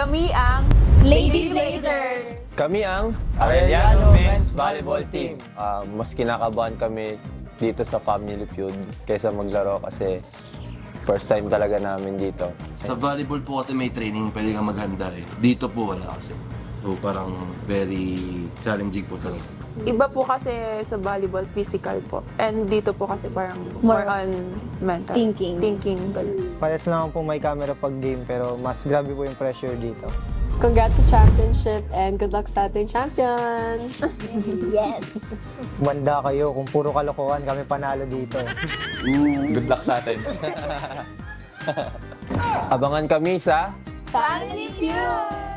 Kami ang Lady Blazers! Kami ang Arellano Men's Volleyball Team. Mas kinakabahan kami dito sa Family Feud kaysa maglaro kasi first time talaga namin dito. Sa volleyball po kasi may training, pwede kang maghanda eh. Dito po wala kasi. So parang very challenging po talaga. iba po kasi sa volleyball, physical po. And dito po kasi parang more on mental. Thinking. Ganun. Pares naman po may camera pag game pero mas grabe po yung pressure dito. Congrats sa championship and good luck sa ating champion! Yes! Manda kayo, kung puro kalokohan kami panalo dito. Good luck sa atin. Abangan kami sa Family Feud!